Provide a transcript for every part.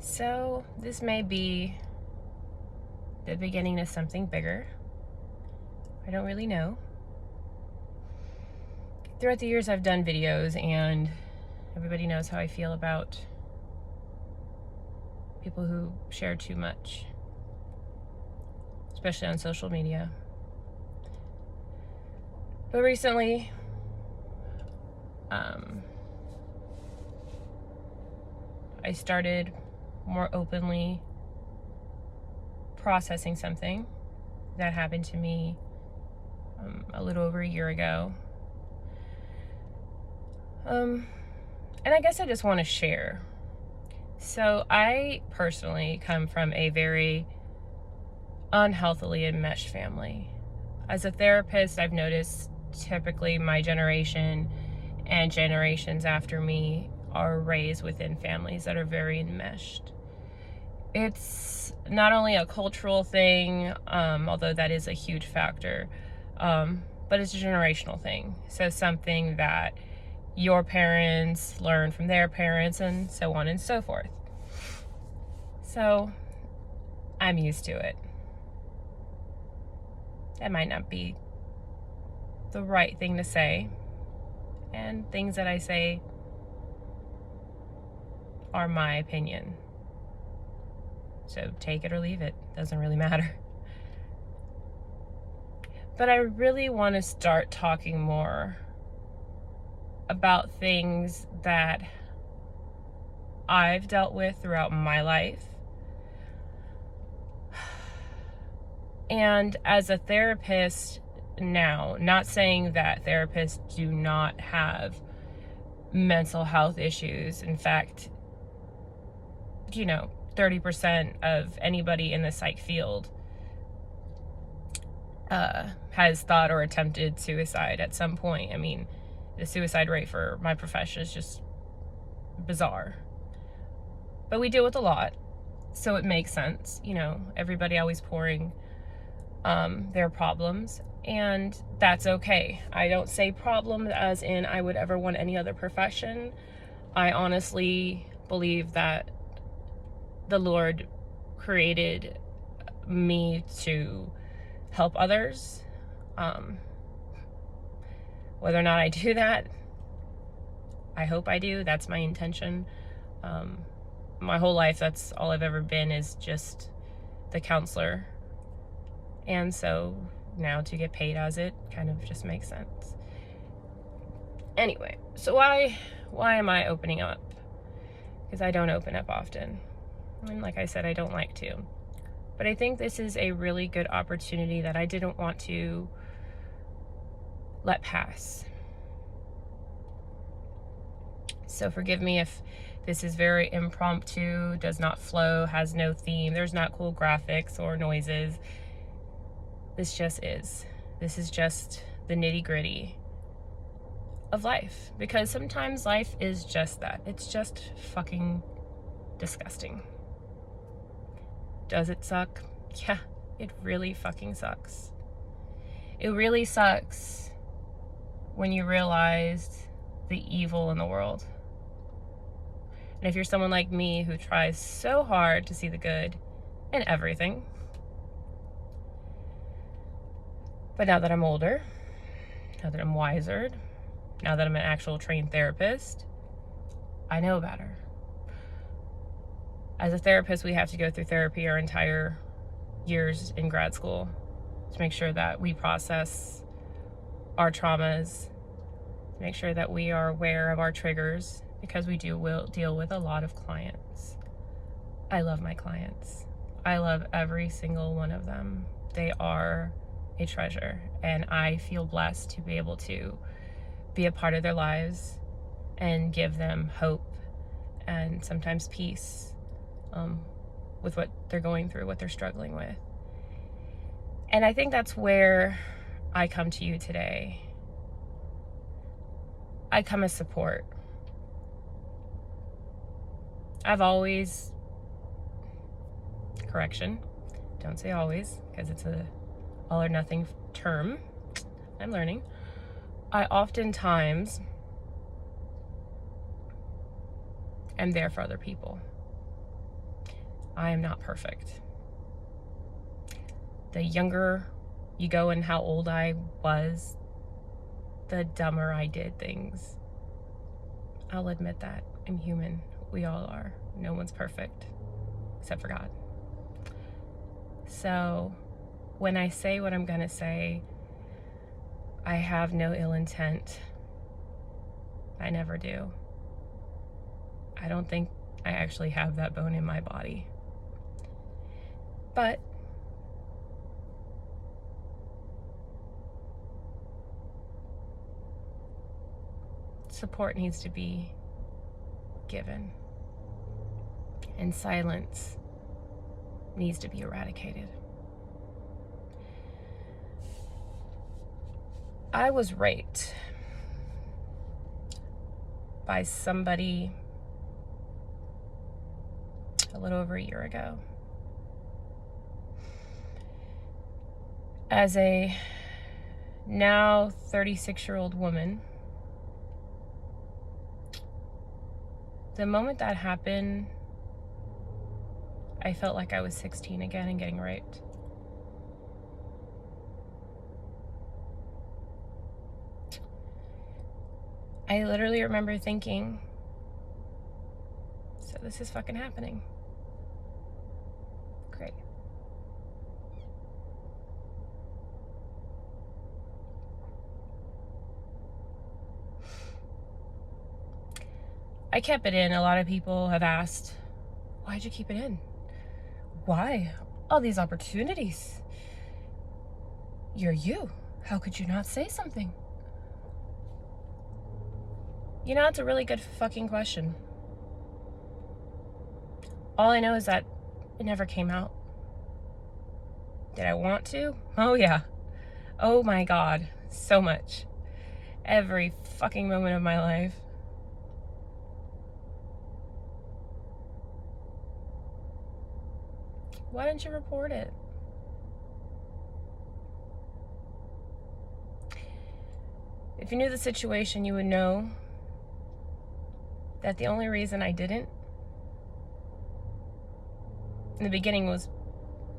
So this may be the beginning of something bigger. I don't really know. Throughout the years I've done videos, and everybody knows how I feel about people who share too much, especially on social media. But recently, I started more openly processing something that happened to me a little over a year ago. And I guess I just want to share. So I personally come from a very unhealthily enmeshed family. As a therapist, I've noticed typically my generation and generations after me are raised within families that are very enmeshed. It's not only a cultural thing, although that is a huge factor, but it's a generational thing. So something that your parents learn from their parents, and so on and so forth. So I'm used to it. That might not be the right thing to say, and things that I say are my opinion. So take it or leave it. Doesn't really matter. But I really want to start talking more about things that I've dealt with throughout my life. And as a therapist now, not saying that therapists do not have mental health issues. In fact, 30% of anybody in the psych field has thought or attempted suicide at some point. I mean, the suicide rate for my profession is just bizarre. But we deal with a lot, so it makes sense. Everybody always pouring their problems, and that's okay. I don't say problem as in I would ever want any other profession. I honestly believe that the Lord created me to help others. Whether or not I do that, I hope I do. That's my intention. My whole life, that's all I've ever been, is just the counselor. And so now to get paid as it kind of just makes sense. Anyway, so why am I opening up? Because I don't open up often. And like I said, I don't like to. But I think this is a really good opportunity that I didn't want to let pass. So forgive me if this is very impromptu, does not flow, has no theme, there's not cool graphics or noises. This just is. This is just the nitty-gritty of life. Because sometimes life is just that. It's just fucking disgusting. Does it suck? Yeah, it really fucking sucks. It really sucks when you realize the evil in the world. And if you're someone like me who tries so hard to see the good in everything, but now that I'm older, now that I'm wiser, now that I'm an actual trained therapist, I know better. As a therapist, we have to go through therapy our entire years in grad school to make sure that we process our traumas, to make sure that we are aware of our triggers, because we will deal with a lot of clients. I love my clients. I love every single one of them. They are a treasure, and I feel blessed to be able to be a part of their lives and give them hope and sometimes peace with what they're going through, what they're struggling with. And I think that's where I come to you today. I come as support. I've always, correction, don't say always, because it's a all or nothing term. I'm learning. I oftentimes am there for other people. I am not perfect. The younger you go in how old I was, the dumber I did things. I'll admit that. I'm human. We all are. No one's perfect, except for God. So when I say what I'm going to say, I have no ill intent. I never do. I don't think I actually have that bone in my body. But support needs to be given, and silence needs to be eradicated. I was raped by somebody a little over a year ago. As a now 36-year-old woman, the moment that happened, I felt like I was 16 again and getting raped. I literally remember thinking, so this is fucking happening. Great. I kept it in. A lot of people have asked, why'd you keep it in? Why? All these opportunities. You're you. How could you not say something? You know, it's a really good fucking question. All I know is that it never came out. Did I want to? Oh yeah. Oh my God. So much. Every fucking moment of my life. Why didn't you report it? If you knew the situation, you would know that the only reason I didn't in the beginning was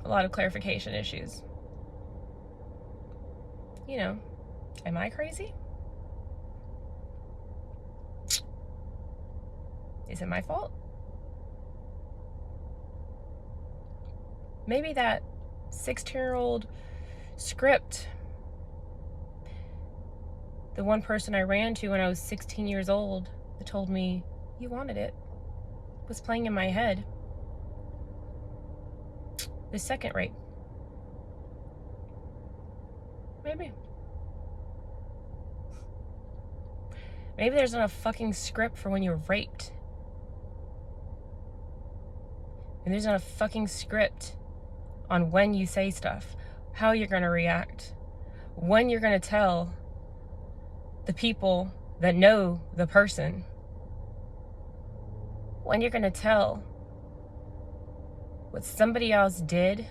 a lot of clarification issues. You know, am I crazy? Is it my fault? Maybe that 16-year-old script, the one person I ran to when I was 16 years old that told me you wanted it, was playing in my head. The second rape. Maybe. Maybe there's not a fucking script for when you're raped. And there's not a fucking script on when you say stuff, how you're going to react, when you're going to tell the people that know the person, when you're going to tell what somebody else did,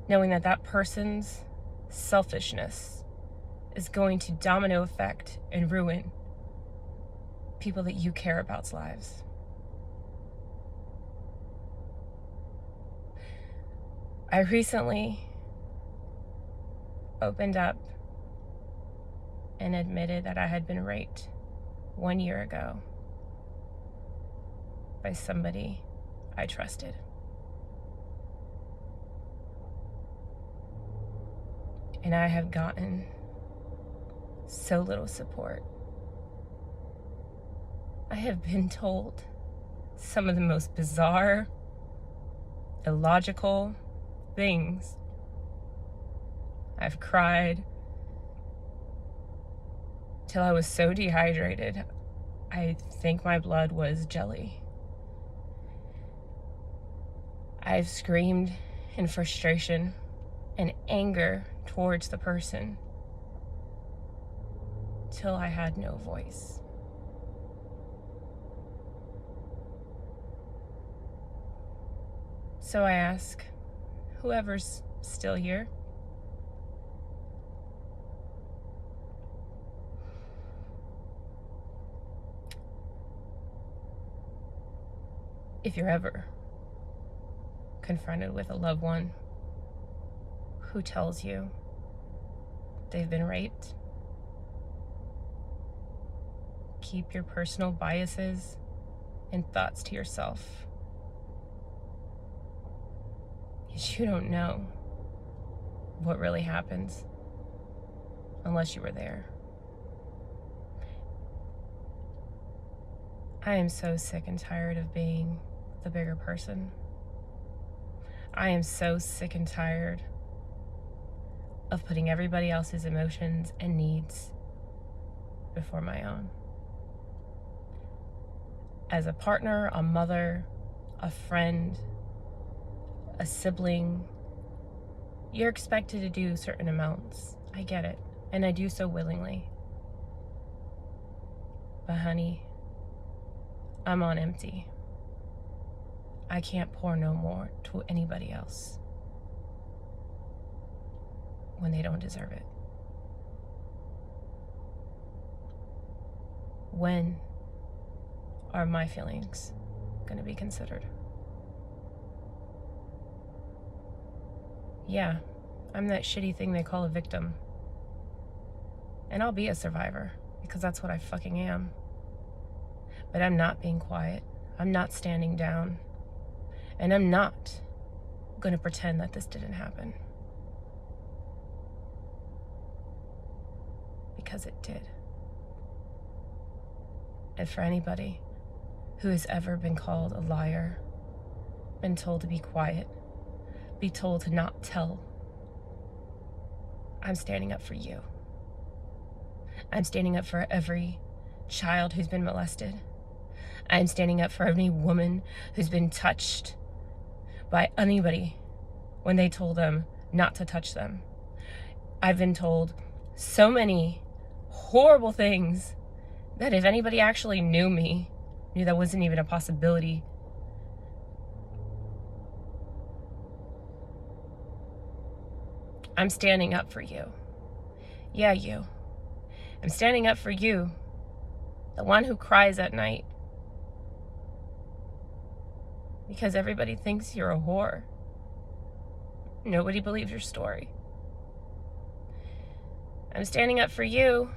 knowing that that person's selfishness is going to domino effect and ruin people that you care about's lives. I recently opened up and admitted that I had been raped 1 year ago by somebody I trusted. And I have gotten so little support. I have been told some of the most bizarre, illogical things. I've cried till I was so dehydrated, I think my blood was jelly. I've screamed in frustration and anger towards the person till I had no voice. So I ask whoever's still here, if you're ever confronted with a loved one who tells you they've been raped, keep your personal biases and thoughts to yourself. Because you don't know what really happens unless you were there. I am so sick and tired of being the bigger person. I am so sick and tired of putting everybody else's emotions and needs before my own. As a partner, a mother, a friend, a sibling, you're expected to do certain amounts. I get it, and I do so willingly. But honey, I'm on empty. I can't pour no more to anybody else when they don't deserve it. When are my feelings going to be considered? Yeah, I'm that shitty thing they call a victim. And I'll be a survivor, because that's what I fucking am. But I'm not being quiet. I'm not standing down. And I'm not going to pretend that this didn't happen. Because it did. And for anybody who has ever been called a liar, been told to be quiet, be told to not tell, I'm standing up for you. I'm standing up for every child who's been molested. I'm standing up for any woman who's been touched by anybody when they told them not to touch them. I've been told so many horrible things that if anybody actually knew me, knew that wasn't even a possibility. I'm standing up for you. Yeah, you. I'm standing up for you. The one who cries at night because everybody thinks you're a whore. Nobody believes your story. I'm standing up for you,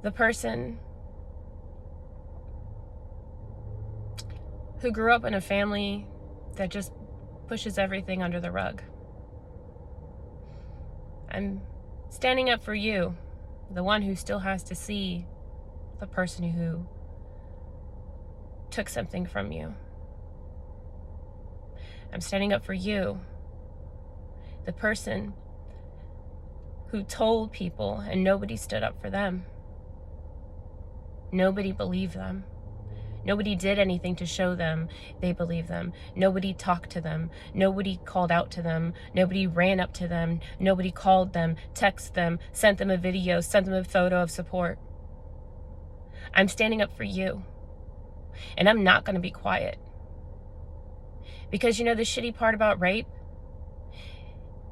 the person who grew up in a family that just pushes everything under the rug. I'm standing up for you, the one who still has to see the person who took something from you. I'm standing up for you, the person who told people and nobody stood up for them. Nobody believed them. Nobody did anything to show them they believed them. Nobody talked to them. Nobody called out to them. Nobody ran up to them. Nobody called them, texted them, sent them a video, sent them a photo of support. I'm standing up for you. And I'm not going to be quiet. Because you know the shitty part about rape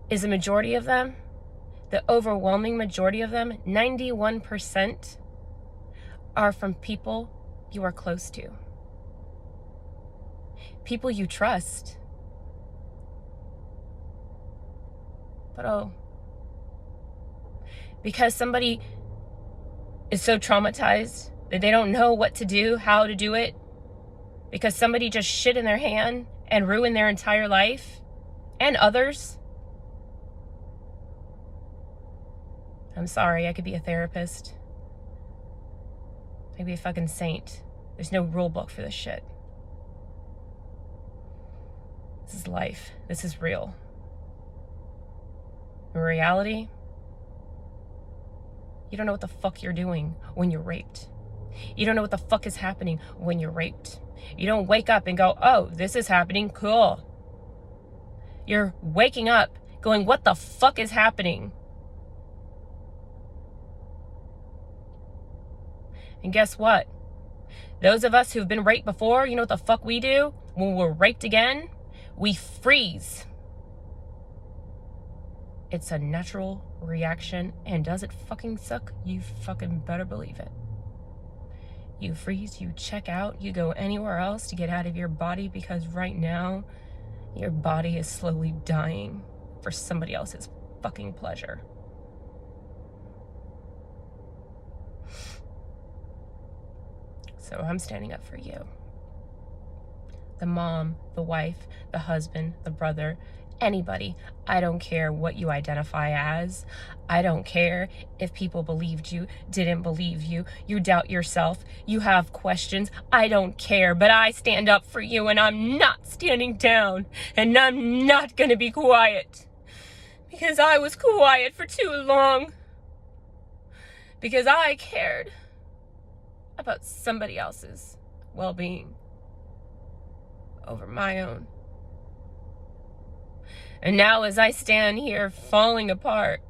is the majority of them, the overwhelming majority of them, 91%, are from people you are close to. People you trust. But because somebody is so traumatized that they don't know what to do, how to do it, because somebody just shit in their hand and ruined their entire life and others. I'm sorry, I could be a therapist. I could be a fucking saint. There's no rule book for this shit. This is life. This is real. In reality, you don't know what the fuck you're doing when you're raped. You don't know what the fuck is happening when you're raped. You don't wake up and go, oh, this is happening, cool. You're waking up going, what the fuck is happening? And guess what? Those of us who've been raped before, you know what the fuck we do when we're raped again? We freeze. It's a natural reaction, and does it fucking suck? You fucking better believe it. You freeze, you check out, you go anywhere else to get out of your body because right now your body is slowly dying for somebody else's fucking pleasure. So I'm standing up for you. The mom, the wife, the husband, the brother, anybody. I don't care what you identify as. I don't care if people believed you, didn't believe you, you doubt yourself, you have questions. I don't care, but I stand up for you and I'm not standing down and I'm not gonna be quiet because I was quiet for too long because I cared about somebody else's well-being over my own. And now as I stand here falling apart,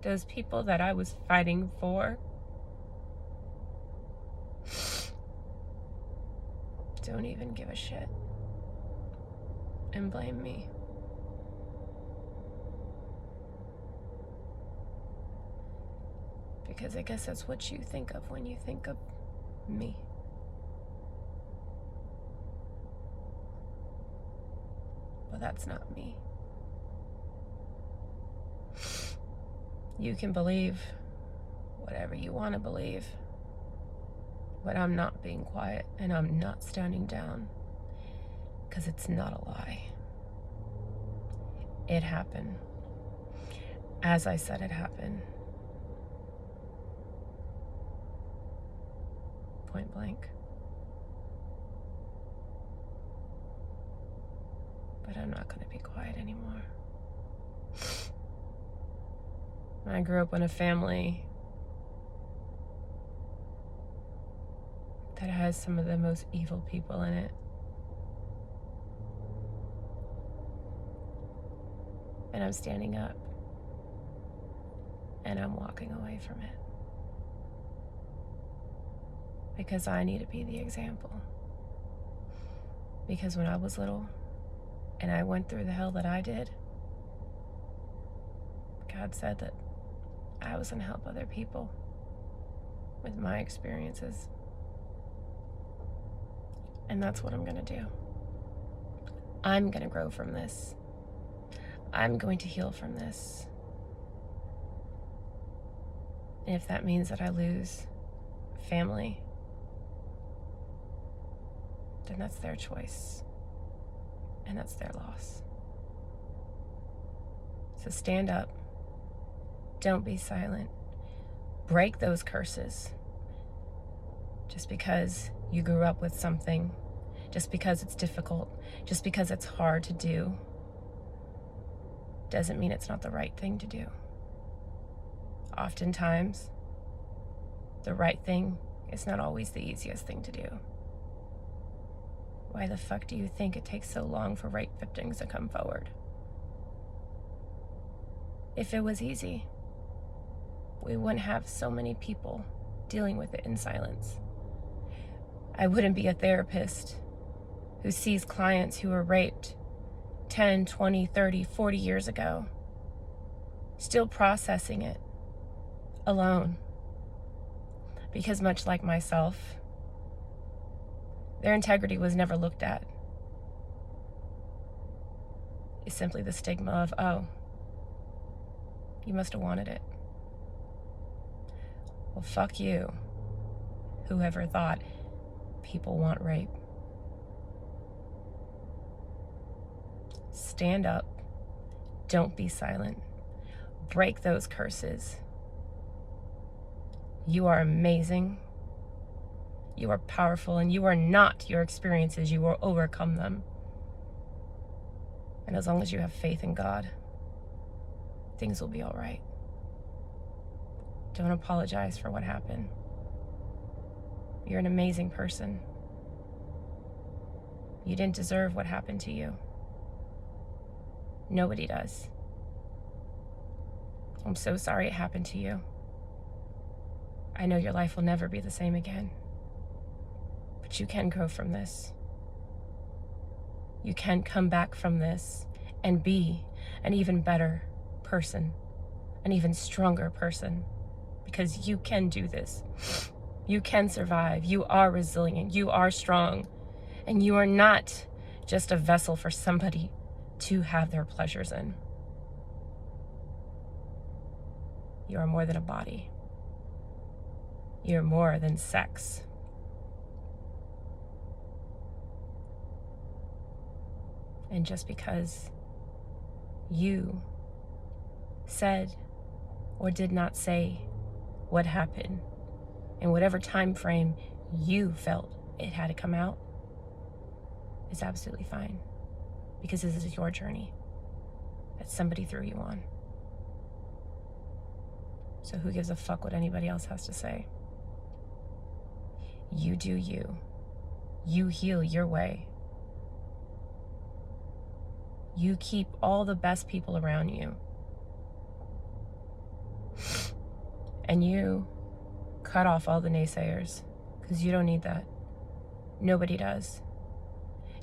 those people that I was fighting for don't even give a shit and blame me. Because I guess that's what you think of when you think of me. Well, that's not me. You can believe whatever you want to believe, but I'm not being quiet and I'm not standing down because it's not a lie. It happened. As I said, it happened. Point blank. But I'm not going to be quiet anymore. I grew up in a family that has some of the most evil people in it. And I'm standing up and I'm walking away from it. Because I need to be the example. Because when I was little and I went through the hell that I did, God said that I was going to help other people with my experiences. And that's what I'm going to do. I'm going to grow from this. I'm going to heal from this. And if that means that I lose family, then that's their choice. And that's their loss. So stand up. Don't be silent. Break those curses. Just because you grew up with something, just because it's difficult, just because it's hard to do, doesn't mean it's not the right thing to do. Oftentimes, the right thing is not always the easiest thing to do. Why the fuck do you think it takes so long for rape victims to come forward? If it was easy, we wouldn't have so many people dealing with it in silence. I wouldn't be a therapist who sees clients who were raped 10, 20, 30, 40 years ago, still processing it alone. Because much like myself, their integrity was never looked at. It's simply the stigma of, oh, you must have wanted it. Well, fuck you. Whoever thought people want rape. Stand up. Don't be silent. Break those curses. You are amazing. You are powerful, and you are not your experiences. You will overcome them. And as long as you have faith in God, things will be all right. Don't apologize for what happened. You're an amazing person. You didn't deserve what happened to you. Nobody does. I'm so sorry it happened to you. I know your life will never be the same again. But you can grow from this. You can come back from this and be an even better person, an even stronger person, because you can do this. You can survive. You are resilient. You are strong. And you are not just a vessel for somebody to have their pleasures in. You are more than a body. You're more than sex. And just because you said or did not say what happened in whatever time frame you felt it had to come out is absolutely fine, because this is your journey that somebody threw you on. So who gives a fuck what anybody else has to say? You do you. You heal your way. You keep all the best people around you. And you cut off all the naysayers, because you don't need that. Nobody does.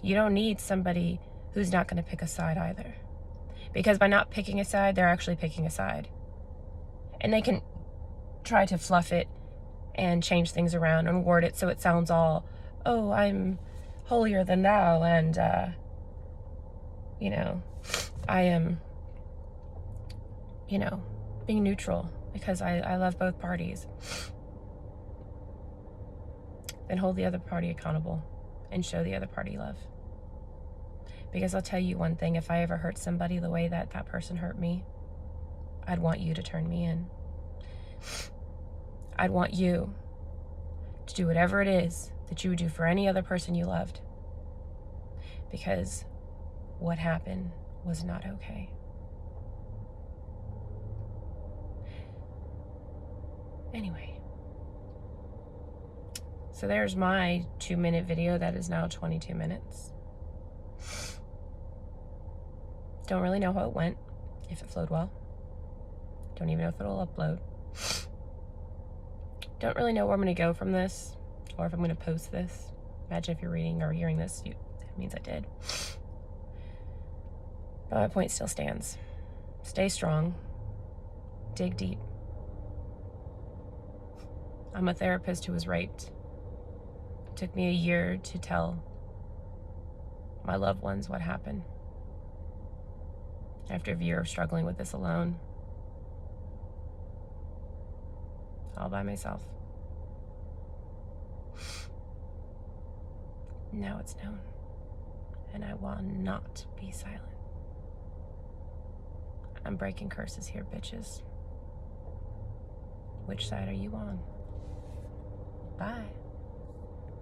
You don't need somebody who's not going to pick a side either. Because by not picking a side, they're actually picking a side. And they can try to fluff it and change things around and word it so it sounds all, oh, I'm holier than thou, and, I am, being neutral because I love both parties. Then hold the other party accountable and show the other party love. Because I'll tell you one thing, if I ever hurt somebody the way that that person hurt me, I'd want you to turn me in. I'd want you to do whatever it is that you would do for any other person you loved. Because what happened was not okay. Anyway. So there's my 2-minute video that is now 22 minutes. Don't really know how it went, if it flowed well. Don't even know if it'll upload. Don't really know where I'm going to go from this, or if I'm going to post this. Imagine if you're reading or hearing this, it means I did. But my point still stands. Stay strong. Dig deep. I'm a therapist who was raped. It took me a year to tell my loved ones what happened. After a year of struggling with this alone. All by myself. Now it's known. And I will not be silent. I'm breaking curses here, bitches. Which side are you on? Bye.